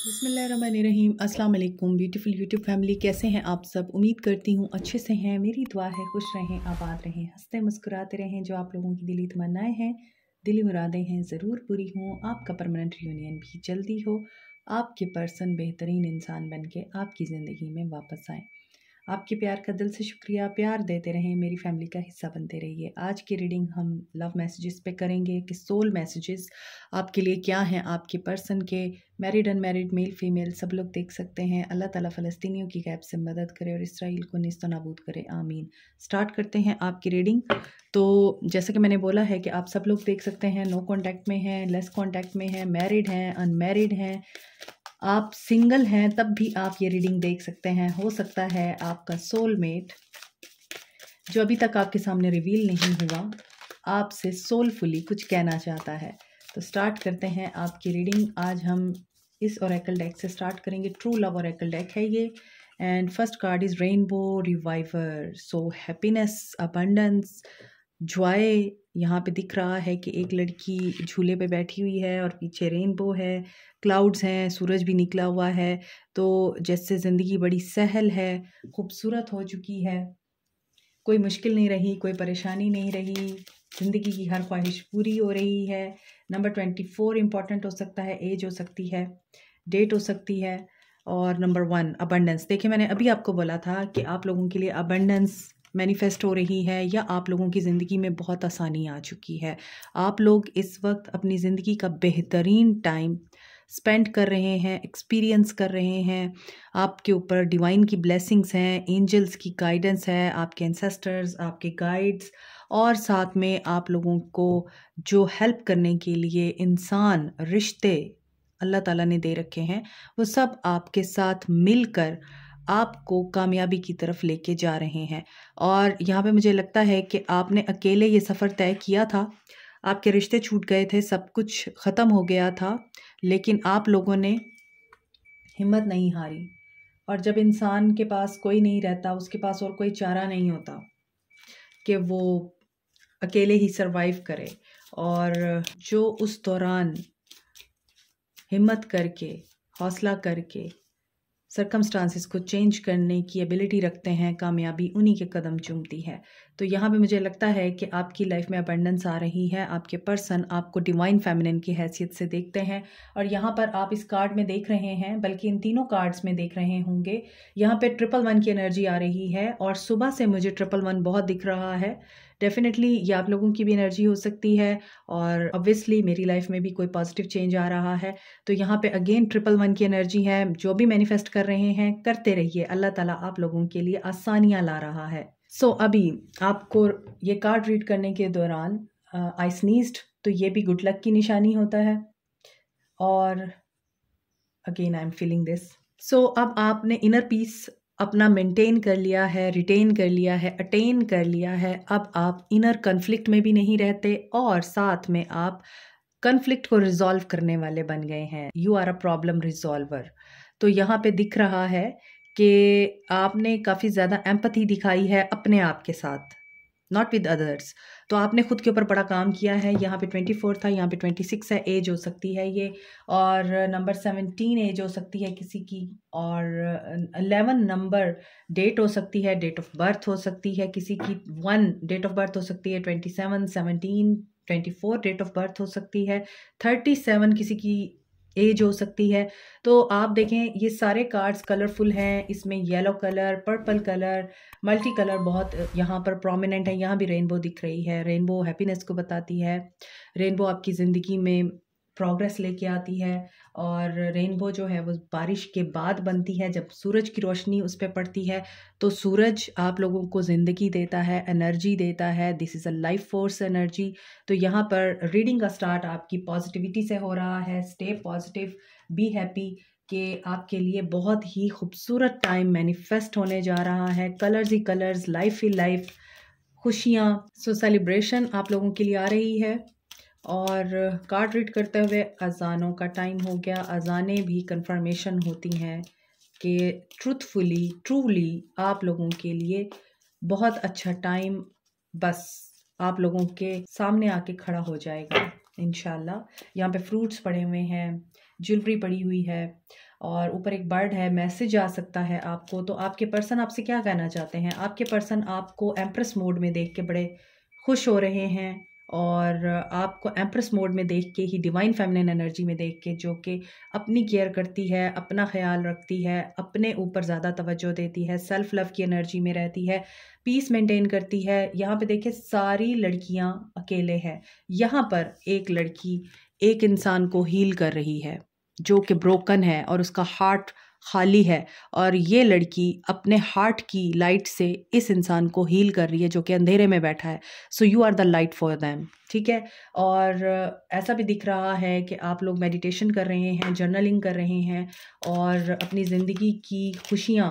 बिस्मिल्लाहिर्रहमानिर्रहीम। अस्सलाम वालेकुम ब्यूटीफुल यूट्यूब फैमिली, कैसे हैं आप सब? उम्मीद करती हूँ अच्छे से हैं। मेरी दुआ है खुश रहें, आबाद रहें, हंसते मुस्कुराते रहें। जो आप लोगों की दिली तमन्नाएं हैं, दिली मुरादें हैं, ज़रूर पूरी हों। आपका परमानेंट रियूनियन भी जल्दी हो। आपके पर्सन बेहतरीन इंसान बन के आपकी ज़िंदगी में वापस आए। आपके प्यार का दिल से शुक्रिया। प्यार देते रहें, मेरी फैमिली का हिस्सा बनते रहिए। आज की रीडिंग हम लव मैसेजेस पे करेंगे कि सोल मैसेजेस आपके लिए क्या हैं, आपके पर्सन के। मैरिड अनमैरिड, मेल फीमेल, सब लोग देख सकते हैं। अल्लाह ताला फ़लस्तीनियों की गैब से मदद करे और इसराइल को निस्त नाबूद करे, आमीन। स्टार्ट करते हैं आपकी रीडिंग। तो जैसे कि मैंने बोला है कि आप सब लोग देख सकते हैं, नो कॉन्टैक्ट में हैं, लेस कॉन्टैक्ट में हैं, मैरिड हैं, अनमैरिड हैं, आप सिंगल हैं, तब भी आप ये रीडिंग देख सकते हैं। हो सकता है आपका सोलमेट जो अभी तक आपके सामने रिवील नहीं हुआ, आपसे सोलफुली कुछ कहना चाहता है। तो स्टार्ट करते हैं आपकी रीडिंग। आज हम इस ओरेकल डेक से स्टार्ट करेंगे। ट्रू लव ओरेकल डेक है ये। And first card is rainbow reviver. So happiness, abundance, Joy यहाँ पे दिख रहा है कि एक लड़की झूले पे बैठी हुई है और पीछे रेनबो है, क्लाउड्स हैं, सूरज भी निकला हुआ है। तो जैसे ज़िंदगी बड़ी सहल है, खूबसूरत हो चुकी है, कोई मुश्किल नहीं रही, कोई परेशानी नहीं रही, ज़िंदगी की हर ख्वाहिश पूरी हो रही है। नंबर 24 इम्पॉर्टेंट हो सकता है, एज हो सकती है, डेट हो सकती है। और नंबर 1 अबंडेंस। देखिए, मैंने अभी आपको बोला था कि आप लोगों के लिए अबंडेंस मैनिफेस्ट हो रही है या आप लोगों की ज़िंदगी में बहुत आसानी आ चुकी है। आप लोग इस वक्त अपनी ज़िंदगी का बेहतरीन टाइम स्पेंड कर रहे हैं, एक्सपीरियंस कर रहे हैं। आपके ऊपर डिवाइन की ब्लेसिंग्स हैं, एंजल्स की गाइडेंस है, आपके एंसेस्टर्स, आपके गाइड्स, और साथ में आप लोगों को जो हेल्प करने के लिए इंसान, रिश्ते अल्लाह ताला ने दे रखे हैं, वो सब आपके साथ मिलकर आपको कामयाबी की तरफ लेके जा रहे हैं। और यहाँ पे मुझे लगता है कि आपने अकेले ये सफ़र तय किया था, आपके रिश्ते छूट गए थे, सब कुछ ख़त्म हो गया था, लेकिन आप लोगों ने हिम्मत नहीं हारी। और जब इंसान के पास कोई नहीं रहता, उसके पास और कोई चारा नहीं होता कि वो अकेले ही सरवाइव करे। और जो उस दौरान हिम्मत करके, हौसला करके सर्कमस्टांसिस को चेंज करने की एबिलिटी रखते हैं, कामयाबी उन्हीं के कदम चूमती है। तो यहाँ पे मुझे लगता है कि आपकी लाइफ में अबंडेंस आ रही है। आपके पर्सन आपको डिवाइन फेमिनिन की हैसियत से देखते हैं। और यहाँ पर आप इस कार्ड में देख रहे हैं, बल्कि इन तीनों कार्ड्स में देख रहे होंगे, यहाँ पे 111 की एनर्जी आ रही है। और सुबह से मुझे 111 बहुत दिख रहा है। डेफिनेटली ये आप लोगों की भी एनर्जी हो सकती है, और ऑब्वियसली मेरी लाइफ में भी कोई पॉजिटिव चेंज आ रहा है। तो यहाँ पे अगेन 111 की एनर्जी है। जो भी मैनिफेस्ट कर रहे हैं, करते रहिए, अल्लाह ताला आप लोगों के लिए आसानियाँ ला रहा है। सो अभी आपको ये कार्ड रीड करने के दौरान आई स्नीज्ड, तो ये भी गुड लक की निशानी होता है। और again I am feeling this. So अब आपने इनर पीस अपना मेंटेन कर लिया है, रिटेन कर लिया है, अटेन कर लिया है। अब आप इनर कन्फ्लिक्ट में भी नहीं रहते, और साथ में आप कन्फ्लिक्ट को रिजॉल्व करने वाले बन गए हैं। You are a problem resolver. तो यहाँ पे दिख रहा है कि आपने काफ़ी ज़्यादा एम्पैथी दिखाई है अपने आप के साथ, नॉट विद अदर्स। तो आपने खुद के ऊपर बड़ा काम किया है। यहाँ पे 24 था, यहाँ पे 26 है, एज हो सकती है ये। और नंबर 17 एज हो सकती है किसी की, और 11 नंबर डेट हो सकती है, डेट ऑफ बर्थ हो सकती है किसी की। 1 डेट ऑफ बर्थ हो सकती है, 27, 17, 24 डेट ऑफ बर्थ हो सकती है, 37 किसी की एज हो सकती है। तो आप देखें, ये सारे कार्ड्स कलरफुल हैं। इसमें yellow colour, purple colour, multi colour बहुत यहाँ पर प्रोमिनेंट है। यहाँ भी रेनबो दिख रही है। रेनबो हैप्पीनेस को बताती है। रेनबो आपकी ज़िंदगी में प्रोग्रेस लेके आती है। और रेनबो जो है वो बारिश के बाद बनती है, जब सूरज की रोशनी उस पर पड़ती है। तो सूरज आप लोगों को ज़िंदगी देता है, एनर्जी देता है। This is a life force energy. तो यहाँ पर रीडिंग का स्टार्ट आपकी पॉजिटिविटी से हो रहा है। स्टे पॉजिटिव, बी हैप्पी, कि आपके लिए बहुत ही खूबसूरत टाइम मैनिफेस्ट होने जा रहा है। कलर्स ही कलर्स, लाइफ ही लाइफ, खुशियाँ। सो सेलिब्रेशन आप लोगों के लिए आ रही है। और कार्ड रीड करते हुए अजानों का टाइम हो गया। अजानें भी कंफर्मेशन होती हैं कि ट्रूथफुली, ट्रूली आप लोगों के लिए बहुत अच्छा टाइम बस आप लोगों के सामने आके खड़ा हो जाएगा इंशाल्लाह। यहाँ पे फ्रूट्स पड़े हुए हैं, ज्वेलरी पड़ी हुई है और ऊपर एक बर्ड है, मैसेज आ सकता है आपको। तो आपके पर्सन आपसे क्या कहना चाहते हैं? आपके पर्सन आपको एम्प्रेस मोड में देख के बड़े खुश हो रहे हैं और आपको एम्प्रेस मोड में देख के ही, डिवाइन फेमिनिन एनर्जी में देख के, जो कि अपनी केयर करती है, अपना ख्याल रखती है, अपने ऊपर ज़्यादा तवज्जो देती है, सेल्फ लव की एनर्जी में रहती है, पीस मेंटेन करती है। यहाँ पे देखिए सारी लड़कियाँ अकेले हैं। यहाँ पर एक लड़की एक इंसान को हील कर रही है जो कि ब्रोकन है और उसका हार्ट खाली है, और ये लड़की अपने हार्ट की लाइट से इस इंसान को हील कर रही है जो कि अंधेरे में बैठा है। So you are the light for them, ठीक है। और ऐसा भी दिख रहा है कि आप लोग मेडिटेशन कर रहे हैं, जर्नलिंग कर रहे हैं और अपनी ज़िंदगी की खुशियाँ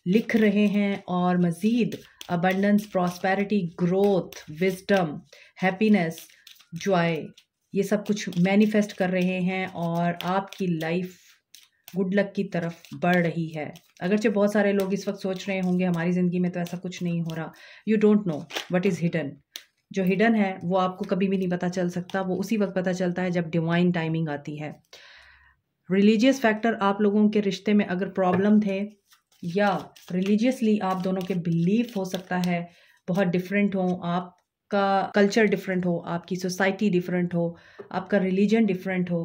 लिख रहे हैं और मज़ीद abundance, prosperity, growth, wisdom, happiness, Joy, ये सब कुछ मैनिफेस्ट कर रहे हैं और आपकी लाइफ गुड लक की तरफ बढ़ रही है। अगरचे बहुत सारे लोग इस वक्त सोच रहे होंगे हमारी ज़िंदगी में तो ऐसा कुछ नहीं हो रहा। You don't know what is hidden. जो हिडन है वो आपको कभी भी नहीं पता चल सकता, वो उसी वक्त पता चलता है जब डिवाइन टाइमिंग आती है। रिलीजियस फैक्टर, आप लोगों के रिश्ते में अगर प्रॉब्लम थे या रिलीजियसली आप दोनों के बिलीफ हो सकता है बहुत डिफरेंट हो, आपका कल्चर डिफरेंट हो, आपकी सोसाइटी डिफरेंट हो, आपका रिलीजन डिफरेंट हो,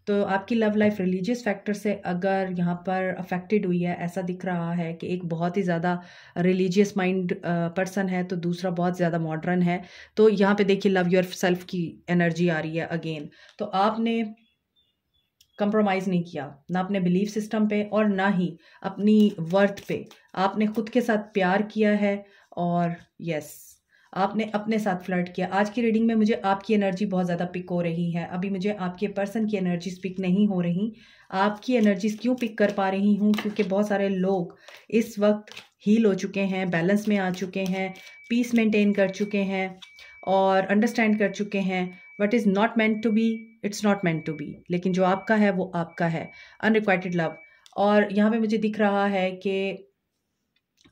तो आपकी लव लाइफ रिलीजियस फैक्टर से अगर यहाँ पर अफेक्टेड हुई है, ऐसा दिख रहा है कि एक बहुत ही ज़्यादा रिलीजियस माइंड पर्सन है तो दूसरा बहुत ज़्यादा मॉडर्न है। तो यहाँ पे देखिए लव योर सेल्फ की एनर्जी आ रही है अगेन। तो आपने कंप्रोमाइज़ नहीं किया, ना अपने बिलीफ सिस्टम पे और ना ही अपनी वर्थ पे। आपने खुद के साथ प्यार किया है और यस, आपने अपने साथ फ्लर्ट किया। आज की रीडिंग में मुझे आपकी एनर्जी बहुत ज़्यादा पिक हो रही है। अभी मुझे आपके पर्सन की एनर्जीज पिक नहीं हो रही। आपकी एनर्जीज क्यों पिक कर पा रही हूँ? क्योंकि बहुत सारे लोग इस वक्त हील हो चुके हैं, बैलेंस में आ चुके हैं, पीस मेंटेन कर चुके हैं और अंडरस्टैंड कर चुके हैं what is not meant to be, it's not meant to be. लेकिन जो आपका है वो आपका है, अनरिक्वाइटेड लव। और यहाँ पे मुझे दिख रहा है कि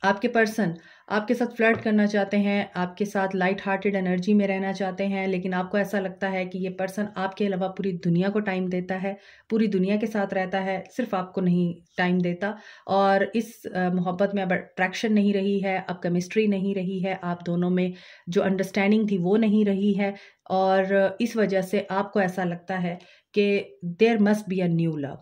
आपके पर्सन आपके साथ फ्लर्ट करना चाहते हैं, आपके साथ लाइट हार्टेड एनर्जी में रहना चाहते हैं, लेकिन आपको ऐसा लगता है कि ये पर्सन आपके अलावा पूरी दुनिया को टाइम देता है, पूरी दुनिया के साथ रहता है, सिर्फ आपको नहीं टाइम देता। और इस मोहब्बत में अब अट्रैक्शन नहीं रही है, अब केमिस्ट्री नहीं रही है, आप दोनों में जो अंडरस्टैंडिंग थी वो नहीं रही है, और इस वजह से आपको ऐसा लगता है कि there must be a new love.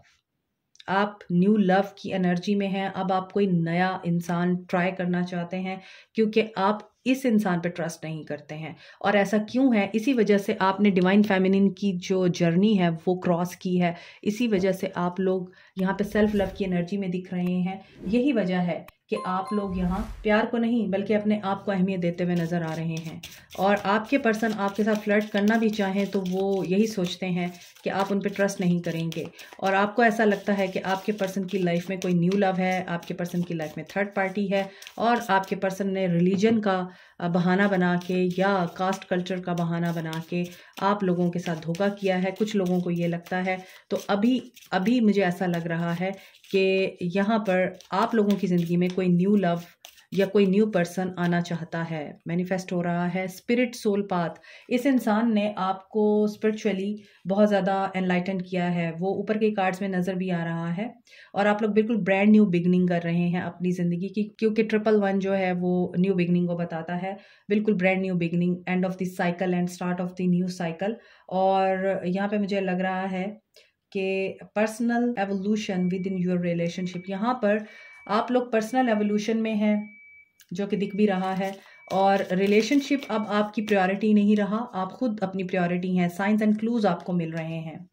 आप न्यू लव की एनर्जी में हैं। अब आप कोई नया इंसान ट्राई करना चाहते हैं क्योंकि आप इस इंसान पे ट्रस्ट नहीं करते हैं। और ऐसा क्यों है? इसी वजह से आपने डिवाइन फेमिनिन की जो जर्नी है वो क्रॉस की है। इसी वजह से आप लोग यहाँ पे सेल्फ लव की एनर्जी में दिख रहे हैं। यही वजह है कि आप लोग यहाँ प्यार को नहीं बल्कि अपने आप को अहमियत देते हुए नज़र आ रहे हैं। और आपके पर्सन आपके साथ फ्लर्ट करना भी चाहें तो वो यही सोचते हैं कि आप उन पर ट्रस्ट नहीं करेंगे। और आपको ऐसा लगता है कि आपके पर्सन की लाइफ में कोई न्यू लव है, आपके पर्सन की लाइफ में थर्ड पार्टी है, और आपके पर्सन ने रिलीजन का बहाना बना के या कास्ट कल्चर का बहाना बना के आप लोगों के साथ धोखा किया है। कुछ लोगों को ये लगता है। तो अभी मुझे ऐसा लग रहा है कि यहाँ पर आप लोगों की ज़िंदगी में कोई न्यू लव या कोई न्यू पर्सन आना चाहता है। मैनिफेस्ट हो रहा है स्पिरिट सोल पाथ। इस इंसान ने आपको स्पिरिचुअली बहुत ज़्यादा एनलाइटन किया है, वो ऊपर के कार्ड्स में नज़र भी आ रहा है। और आप लोग बिल्कुल ब्रांड न्यू बिगनिंग कर रहे हैं अपनी ज़िंदगी की, क्योंकि 111 जो है वो न्यू बिगनिंग को बताता है। बिल्कुल brand new beginning, end of the cycle and start of the new cycle. और यहाँ पे मुझे लग रहा है कि personal evolution with in your relationship. यहाँ पर आप लोग पर्सनल एवोल्यूशन में हैं जो कि दिख भी रहा है, और रिलेशनशिप अब आपकी प्रायोरिटी नहीं रहा, आप खुद अपनी प्रायोरिटी हैं। साइंस एंड क्लूज आपको मिल रहे हैं।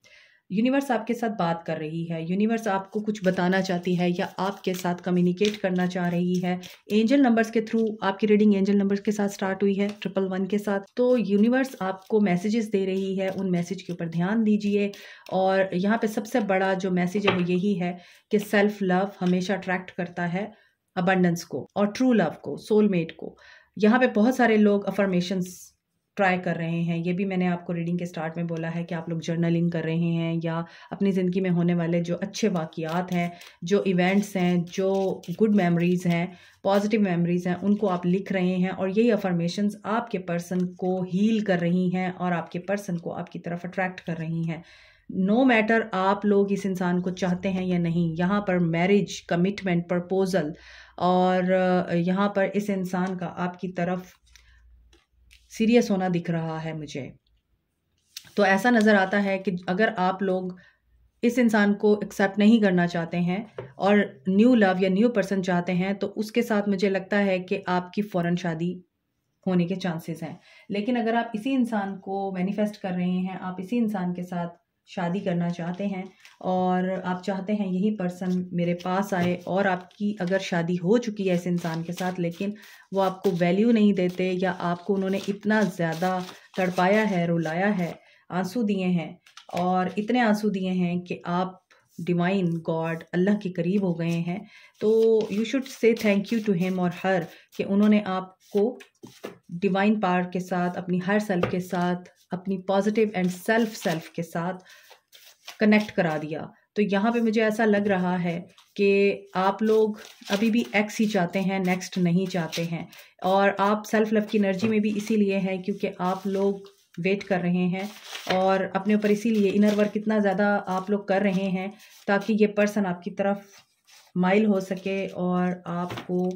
यूनिवर्स आपके साथ बात कर रही है, यूनिवर्स आपको कुछ बताना चाहती है या आपके साथ कम्युनिकेट करना चाह रही है। एंजल नंबर्स के थ्रू आपकी रीडिंग एंजल नंबर्स के साथ स्टार्ट हुई है, 111 के साथ। तो यूनिवर्स आपको मैसेजेस दे रही है, उन मैसेज के ऊपर ध्यान दीजिए। और यहाँ पे सबसे बड़ा जो मैसेज है वो यही है कि सेल्फ लव हमेशा अट्रैक्ट करता है अबंडेंस को और ट्रू लव को, सोलमेट को। यहाँ पे बहुत सारे लोग अफर्मेशंस ट्राई कर रहे हैं। ये भी मैंने आपको रीडिंग के स्टार्ट में बोला है कि आप लोग जर्नलिंग कर रहे हैं या अपनी ज़िंदगी में होने वाले जो अच्छे वाक़यात हैं, जो इवेंट्स हैं, जो गुड मेमोरीज़ हैं, पॉजिटिव मेमोरीज़ हैं, उनको आप लिख रहे हैं। और यही अफर्मेशंस आपके पर्सन को हील कर रही हैं और आपके पर्सन को आपकी तरफ अट्रैक्ट कर रही हैं। नो मैटर आप लोग इस इंसान को चाहते हैं या नहीं, यहाँ पर मैरिज, कमिटमेंट, प्रपोजल और यहाँ पर इस इंसान का आपकी तरफ सीरियस होना दिख रहा है मुझे। तो ऐसा नज़र आता है कि अगर आप लोग इस इंसान को एक्सेप्ट नहीं करना चाहते हैं और न्यू लव या न्यू पर्सन चाहते हैं, तो उसके साथ मुझे लगता है कि आपकी फ़ौरन शादी होने के चांसेस हैं। लेकिन अगर आप इसी इंसान को मैनिफेस्ट कर रहे हैं, आप इसी इंसान के साथ शादी करना चाहते हैं और आप चाहते हैं यही पर्सन मेरे पास आए, और आपकी अगर शादी हो चुकी है इस इंसान के साथ लेकिन वो आपको वैल्यू नहीं देते या आपको उन्होंने इतना ज़्यादा तड़पाया है, रुलाया है, आंसू दिए हैं और इतने आंसू दिए हैं कि आप डिवाइन गॉड अल्लाह के करीब हो गए हैं, तो you should say thank you to him और हर कि उन्होंने आपको डिवाइन पावर के साथ, अपनी हर सेल्फ के साथ, अपनी पॉजिटिव एंड सेल्फ के साथ कनेक्ट करा दिया। तो यहाँ पे मुझे ऐसा लग रहा है कि आप लोग अभी भी एक्स ही चाहते हैं, नेक्स्ट नहीं चाहते हैं, और आप सेल्फ लव की एनर्जी में भी इसीलिए हैं क्योंकि आप लोग वेट कर रहे हैं और अपने ऊपर इसीलिए इनर वर्क इतना ज़्यादा आप लोग कर रहे हैं ताकि ये पर्सन आपकी तरफ माइल हो सके और आपको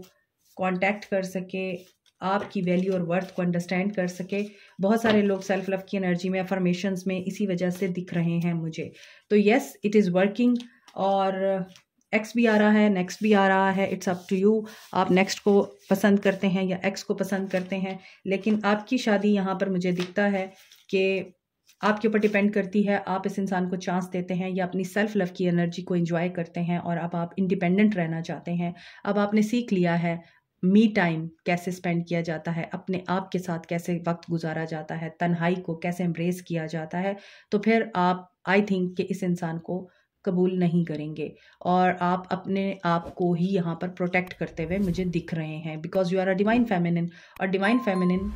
कांटेक्ट कर सके, आपकी वैल्यू और वर्थ को अंडरस्टैंड कर सके। बहुत सारे लोग सेल्फ लव की एनर्जी में, अफर्मेशंस में इसी वजह से दिख रहे हैं मुझे। तो येस, इट इज़ वर्किंग और एक्स भी आ रहा है, नेक्स्ट भी आ रहा है। इट्स अप टू यू, आप नेक्स्ट को पसंद करते हैं या एक्स को पसंद करते हैं। लेकिन आपकी शादी यहाँ पर मुझे दिखता है कि आपके ऊपर डिपेंड करती है, आप इस इंसान को चांस देते हैं या अपनी सेल्फ लव की एनर्जी को एंजॉय करते हैं और अब आप इंडिपेंडेंट रहना चाहते हैं। अब आपने सीख लिया है मी टाइम कैसे स्पेंड किया जाता है, अपने आप के साथ कैसे वक्त गुजारा जाता है, तन्हाई को कैसे एम्ब्रेस किया जाता है। तो फिर आप आई थिंक कि इस इंसान को कबूल नहीं करेंगे और आप अपने आप को ही यहाँ पर प्रोटेक्ट करते हुए मुझे दिख रहे हैं, because you are a divine feminine और divine feminine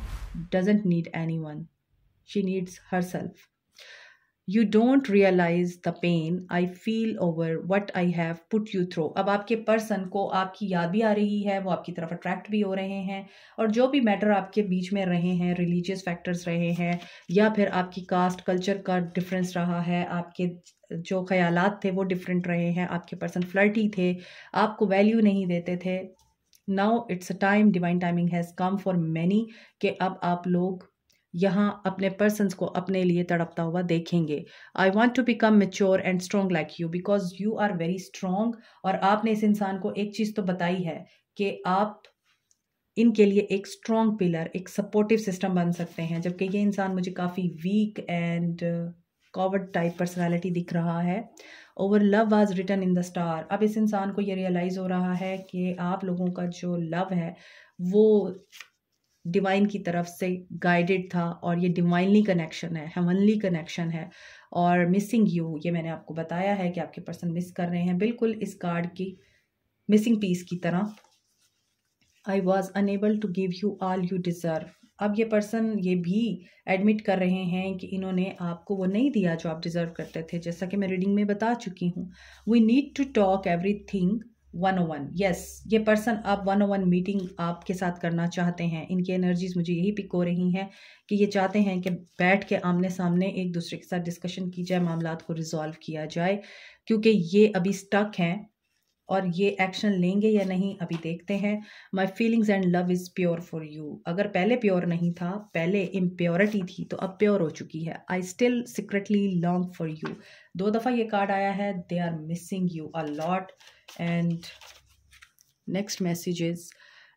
doesn't need anyone, she needs herself. You don't realize the pain I feel over what I have put you through। अब आपके पर्सन को आपकी याद भी आ रही है, वो आपकी तरफ अट्रैक्ट भी हो रहे हैं और जो भी मैटर आपके बीच में रहे हैं, रिलीजियस फैक्टर्स रहे हैं या फिर आपकी कास्ट कल्चर का डिफरेंस रहा है, आपके जो ख्यालात थे वो डिफरेंट रहे हैं, आपके पर्सन फ्लर्टी थे, आपको वैल्यू नहीं देते थे। Now it's a time, divine timing has come for many कि अब आप लोग यहाँ अपने पर्सन्स को अपने लिए तड़पता हुआ देखेंगे। I want to become mature and strong like you because you are very strong. और आपने इस इंसान को एक चीज़ तो बताई है कि आप इनके लिए एक स्ट्रॉन्ग पिलर, एक सपोर्टिव सिस्टम बन सकते हैं, जबकि ये इंसान मुझे काफ़ी weak and coward type personality दिख रहा है। Our love was written in the star. अब इस इंसान को ये रियलाइज़ हो रहा है कि आप लोगों का जो लव है वो डिवाइन की तरफ से गाइडेड था और ये डिवाइनली कनेक्शन है, हेवनली कनेक्शन है। और मिसिंग यू, ये मैंने आपको बताया है कि आपके पर्सन मिस कर रहे हैं, बिल्कुल इस कार्ड की मिसिंग पीस की तरह। I was unable to give you all you deserve. अब ये पर्सन ये भी एडमिट कर रहे हैं कि इन्होंने आपको वो नहीं दिया जो आप डिज़र्व करते थे, जैसा कि मैं रीडिंग में बता चुकी हूँ। We need to talk everything 101। Yes, ये पर्सन अब 101 मीटिंग आपके साथ करना चाहते हैं। इनकी एनर्जीज मुझे यही पिक हो रही हैं कि ये चाहते हैं कि बैठ के आमने सामने एक दूसरे के साथ डिस्कशन की जाए, मामलात को रिजॉल्व किया जाए, क्योंकि ये अभी स्टक हैं और ये एक्शन लेंगे या नहीं अभी देखते हैं। My feelings and love is pure for you. अगर पहले प्योर नहीं था, पहले इम्प्योरिटी थी, तो अब प्योर हो चुकी है। I still secretly long for you. 2 दफ़ा ये कार्ड आया है, they are missing you a lot. And next message is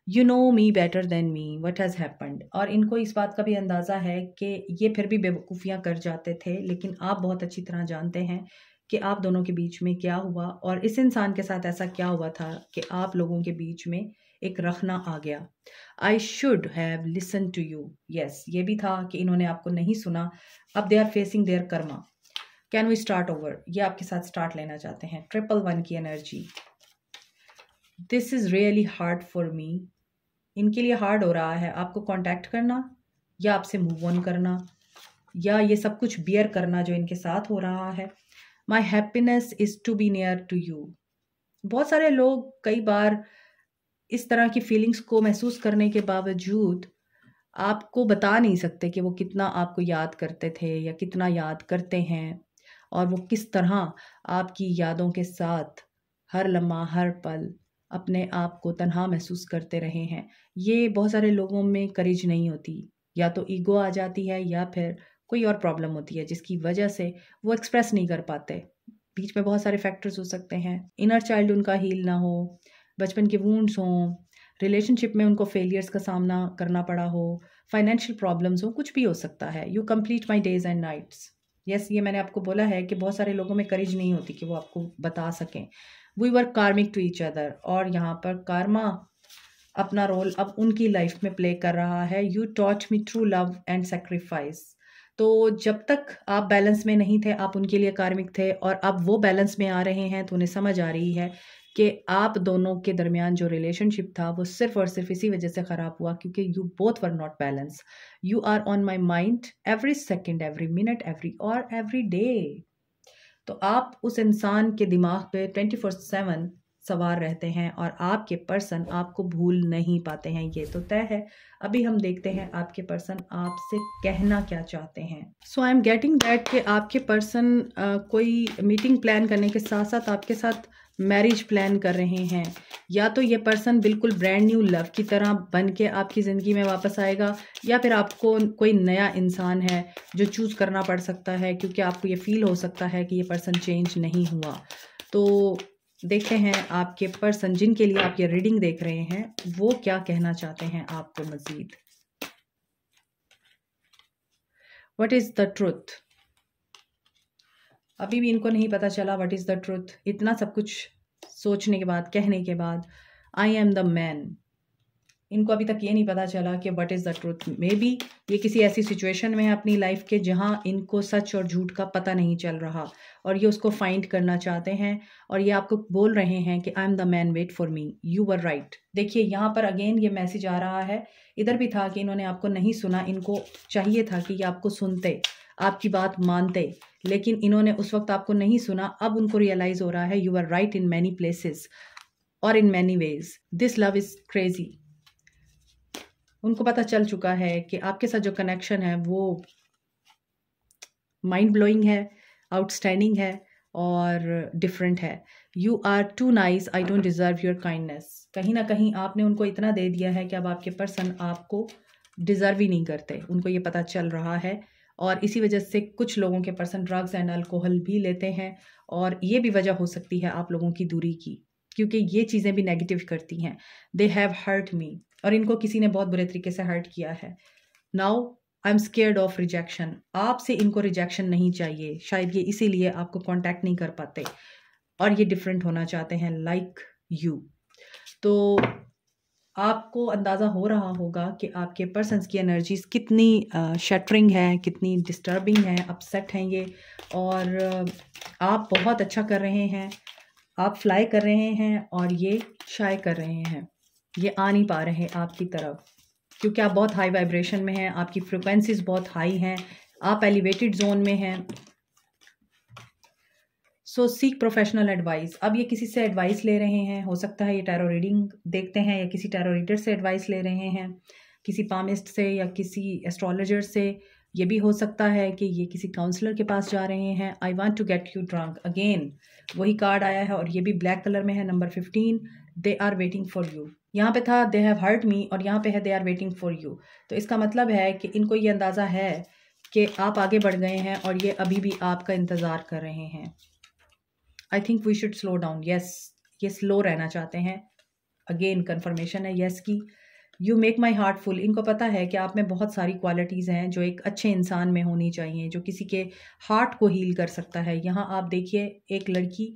you know me better than me, what has happened. और इनको इस बात का भी अंदाज़ा है कि ये फिर भी बेवकूफ़ियाँ कर जाते थे, लेकिन आप बहुत अच्छी तरह जानते हैं कि आप दोनों के बीच में क्या हुआ और इस इंसान के साथ ऐसा क्या हुआ था कि आप लोगों के बीच में एक रखना आ गया। I should have listen to you. Yes, ये भी था कि इन्होंने आपको नहीं सुना। अब they are facing their karma. Can we start over, ये आपके साथ स्टार्ट लेना चाहते हैं। 111 की energy. This is really hard for me. इनके लिए हार्ड हो रहा है आपको कांटेक्ट करना या आपसे मूव ऑन करना या ये सब कुछ बियर करना जो इनके साथ हो रहा है। My happiness is to be near to you. बहुत सारे लोग कई बार इस तरह की फीलिंग्स को महसूस करने के बावजूद आपको बता नहीं सकते कि वो कितना आपको याद करते थे या कितना याद करते हैं। और वो किस तरह आपकी यादों के साथ हर लम्हा हर पल अपने आप को तन्हा महसूस करते रहे हैं। ये बहुत सारे लोगों में करेज नहीं होती, या तो ईगो आ जाती है या फिर कोई और प्रॉब्लम होती है जिसकी वजह से वो एक्सप्रेस नहीं कर पाते। बीच में बहुत सारे फैक्टर्स हो सकते हैं। इनर चाइल्ड उनका हील ना हो, बचपन के वूंड्स हों, रिलेशनशिप में उनको फेलियर्स का सामना करना पड़ा हो, फाइनेंशियल प्रॉब्लम्स हो, कुछ भी हो सकता है। You complete my days and nights. Yes, ये मैंने आपको बोला है कि बहुत सारे लोगों में करेज नहीं होती कि वो आपको बता सकें। वी वर कार्मिक टू ईच अदर, और यहाँ पर कार्मा अपना रोल अब उनकी लाइफ में प्ले कर रहा है। You taught me true love and sacrifice. तो जब तक आप बैलेंस में नहीं थे, आप उनके लिए कार्मिक थे, और अब वो बैलेंस में आ रहे हैं तो उन्हें समझ आ रही है कि आप दोनों के दरमियान जो रिलेशनशिप था वो सिर्फ और सिर्फ इसी वजह से ख़राब हुआ क्योंकि you both were not balance. You are on my mind every second, every minute, every और एवरी डे। तो आप उस इंसान के दिमाग पे 24/7 सवार रहते हैं और आपके पर्सन आपको भूल नहीं पाते हैं, ये तो तय है। अभी हम देखते हैं आपके पर्सन आपसे कहना क्या चाहते हैं। सो आई एम गेटिंग दैट कि आपके पर्सन कोई मीटिंग प्लान करने के साथ साथ आपके साथ मैरिज प्लान कर रहे हैं, या तो ये पर्सन बिल्कुल ब्रांड न्यू लव की तरह बन के आपकी ज़िंदगी में वापस आएगा, या फिर आपको कोई नया इंसान है जो चूज़ करना पड़ सकता है क्योंकि आपको ये फील हो सकता है कि ये पर्सन चेंज नहीं हुआ। तो देखते हैं आपके पर्सन जिनके लिए आप ये रीडिंग देख रहे हैं वो क्या कहना चाहते हैं आपको मज़ीद। What is the truth? अभी भी इनको नहीं पता चला व्हाट इज़ द ट्रुथ। इतना सब कुछ सोचने के बाद, कहने के बाद, आई एम द मैन, इनको अभी तक ये नहीं पता चला कि what is the truth. May be ये किसी ऐसी सिचुएशन में है अपनी लाइफ के जहाँ इनको सच और झूठ का पता नहीं चल रहा और ये उसको फाइंड करना चाहते हैं, और ये आपको बोल रहे हैं कि I am the man, wait for me, you were right. देखिए यहाँ पर अगेन ये मैसेज आ रहा है, इधर भी था कि इन्होंने आपको नहीं सुना, इनको चाहिए था कि ये आपको सुनते, आपकी बात मानते, लेकिन इन्होंने उस वक्त आपको नहीं सुना। अब उनको रियलाइज़ हो रहा है you are right in many places और in many ways, this love is crazy. उनको पता चल चुका है कि आपके साथ जो कनेक्शन है वो माइंड ब्लोइंग है, आउटस्टैंडिंग है और डिफरेंट है। You are too nice, I don't deserve your kindness. कहीं ना कहीं आपने उनको इतना दे दिया है कि अब आपके पर्सन आपको डिज़र्व ही नहीं करते, उनको ये पता चल रहा है। और इसी वजह से कुछ लोगों के पर्सन ड्रग्स एंड अल्कोहल भी लेते हैं, और ये भी वजह हो सकती है आप लोगों की दूरी की, क्योंकि ये चीज़ें भी नेगेटिव करती हैं। दे हैव हर्ट मी, और इनको किसी ने बहुत बुरे तरीके से हर्ट किया है। Now I am scared of rejection, आपसे इनको रिजेक्शन नहीं चाहिए, शायद ये इसीलिए आपको कांटेक्ट नहीं कर पाते, और ये डिफरेंट होना चाहते हैं लाइक यू। तो आपको अंदाज़ा हो रहा होगा कि आपके पर्सन्स की एनर्जीज कितनी शटरिंग है, कितनी डिस्टर्बिंग है, अपसेट हैं ये, और आप बहुत अच्छा कर रहे हैं, आप फ्लाई कर रहे हैं और ये शाय कर रहे हैं, ये आ नहीं पा रहे आपकी तरफ क्योंकि आप बहुत हाई वाइब्रेशन में हैं, आपकी फ्रिक्वेंसीज बहुत हाई हैं, आप एलिवेटेड जोन में हैं। सो सीक प्रोफेशनल एडवाइस। अब ये किसी से एडवाइस ले रहे हैं, हो सकता है ये टैरो रीडिंग देखते हैं या किसी टैरो रीडर से एडवाइस ले रहे हैं, किसी पामिस्ट से या किसी एस्ट्रोलॉजर से। ये भी हो सकता है कि ये किसी काउंसलर के पास जा रहे हैं। I want to get you drunk, again वही कार्ड आया है और ये भी ब्लैक कलर में है, number 15। They are waiting for you, यहाँ पे था दे हैव हर्ट मी और यहाँ पे है they are waiting for you. तो इसका मतलब है कि इनको ये अंदाज़ा है कि आप आगे बढ़ गए हैं और ये अभी भी आपका इंतज़ार कर रहे हैं। I think we should slow down, yes, ये स्लो रहना चाहते हैं। अगेन कन्फर्मेशन है यस की। You make my heart full, इनको पता है कि आप में बहुत सारी क्वालिटीज़ हैं जो एक अच्छे इंसान में होनी चाहिए, जो किसी के हार्ट को हील कर सकता है। यहाँ आप देखिए एक लड़की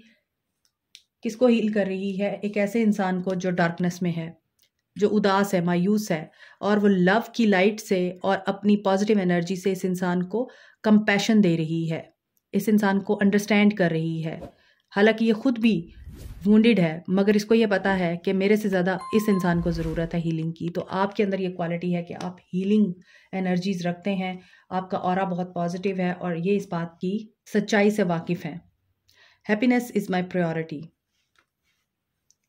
किसको हील कर रही है, एक ऐसे इंसान को जो डार्कनेस में है, जो उदास है, मायूस है, और वो लव की लाइट से और अपनी पॉजिटिव एनर्जी से इस इंसान को कंपैशन दे रही है, इस इंसान को अंडरस्टैंड कर रही है। हालांकि ये खुद भी वुंडेड है, मगर इसको ये पता है कि मेरे से ज़्यादा इस इंसान को ज़रूरत है हीलिंग की। तो आपके अंदर ये क्वालिटी है कि आप हीलिंग एनर्जीज रखते हैं, आपका ऑरा बहुत पॉजिटिव है और ये इस बात की सच्चाई से वाकिफ़ हैं। हैप्पीनेस इज़ माई प्रायोरिटी,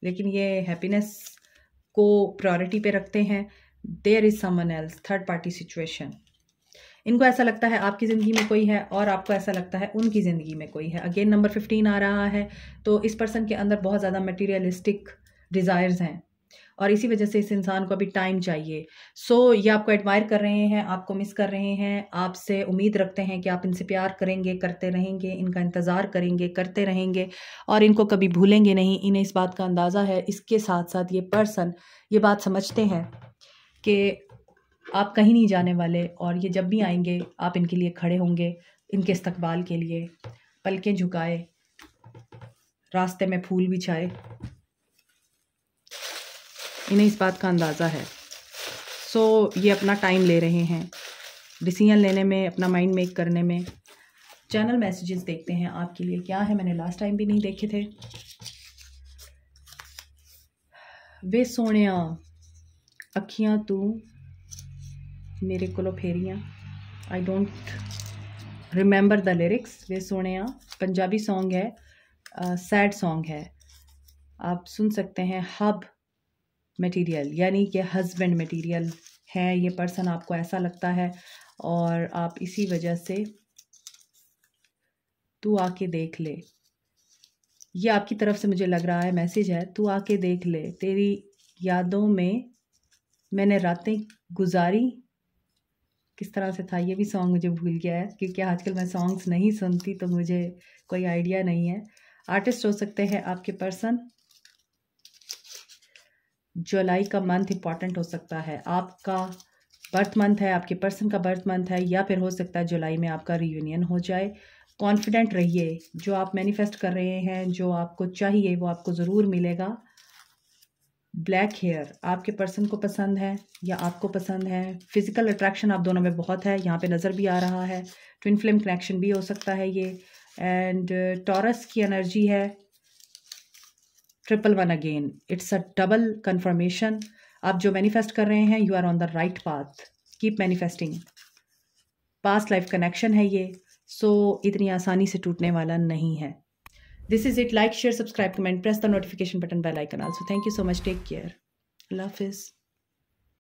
लेकिन ये हैप्पीनेस को प्रायोरिटी पे रखते हैं। There is someone else, third party situation. इनको ऐसा लगता है आपकी ज़िंदगी में कोई है और आपको ऐसा लगता है उनकी ज़िंदगी में कोई है। अगेन नंबर 15 आ रहा है, तो इस पर्सन के अंदर बहुत ज़्यादा मटीरियलिस्टिक डिज़ायर्स हैं और इसी वजह से इस इंसान को अभी टाइम चाहिए। सो ये आपको एडमायर कर रहे हैं, आपको मिस कर रहे हैं, आपसे उम्मीद रखते हैं कि आप इनसे प्यार करेंगे, करते रहेंगे, इनका इंतज़ार करेंगे, करते रहेंगे और इनको कभी भूलेंगे नहीं। इन्हें इस बात का अंदाज़ा है। इसके साथ साथ ये पर्सन ये बात समझते हैं कि आप कहीं नहीं जाने वाले और ये जब भी आएंगे आप इनके लिए खड़े होंगे, इनके इस्तकबाल के लिए पलकें झुकाए, रास्ते में फूल बिछाए। इन्हें इस बात का अंदाज़ा है। सो ये अपना टाइम ले रहे हैं डिसीजन लेने में, अपना माइंड मेक करने में। चैनल मैसेजेस देखते हैं आपके लिए क्या है, मैंने लास्ट टाइम भी नहीं देखे थे। वे सोनिया अखियां तू मेरे कोलो फेरियां। I don't remember the lyrics. वे सोनिया पंजाबी सॉन्ग है, सैड सॉन्ग है। आप सुन सकते हैं। हब मटेरियल यानी कि हस्बैंड मटेरियल है ये पर्सन, आपको ऐसा लगता है और आप इसी वजह से तू आके देख ले, ये आपकी तरफ से मुझे लग रहा है मैसेज है। तू आके देख ले, तेरी यादों में मैंने रातें गुजारी। किस तरह से था ये भी सॉन्ग मुझे भूल गया है क्योंकि आजकल मैं सॉन्ग्स नहीं सुनती तो मुझे कोई आइडिया नहीं है। आर्टिस्ट हो सकते हैं आपके पर्सन। जुलाई का मंथ इम्पॉर्टेंट हो सकता है, आपका बर्थ मंथ है, आपके पर्सन का बर्थ मंथ है, या फिर हो सकता है जुलाई में आपका रियूनियन हो जाए। कॉन्फिडेंट रहिए, जो आप मैनिफेस्ट कर रहे हैं, जो आपको चाहिए वो आपको ज़रूर मिलेगा। ब्लैक हेयर आपके पर्सन को पसंद है या आपको पसंद है। फिजिकल अट्रैक्शन आप दोनों में बहुत है, यहाँ पे नज़र भी आ रहा है। ट्विन फ्लेम कनेक्शन भी हो सकता है ये। एंड टॉरस की एनर्जी है। 111 again, it's a double confirmation. आप जो मैनिफेस्ट कर रहे हैं, you are on the right path, keep manifesting. Past life connection है ये, सो इतनी आसानी से टूटने वाला नहीं है। This is it. Like share subscribe comment, press the notification button, bell icon also. Thank you so much, take care, अल्लाह हाफिज़।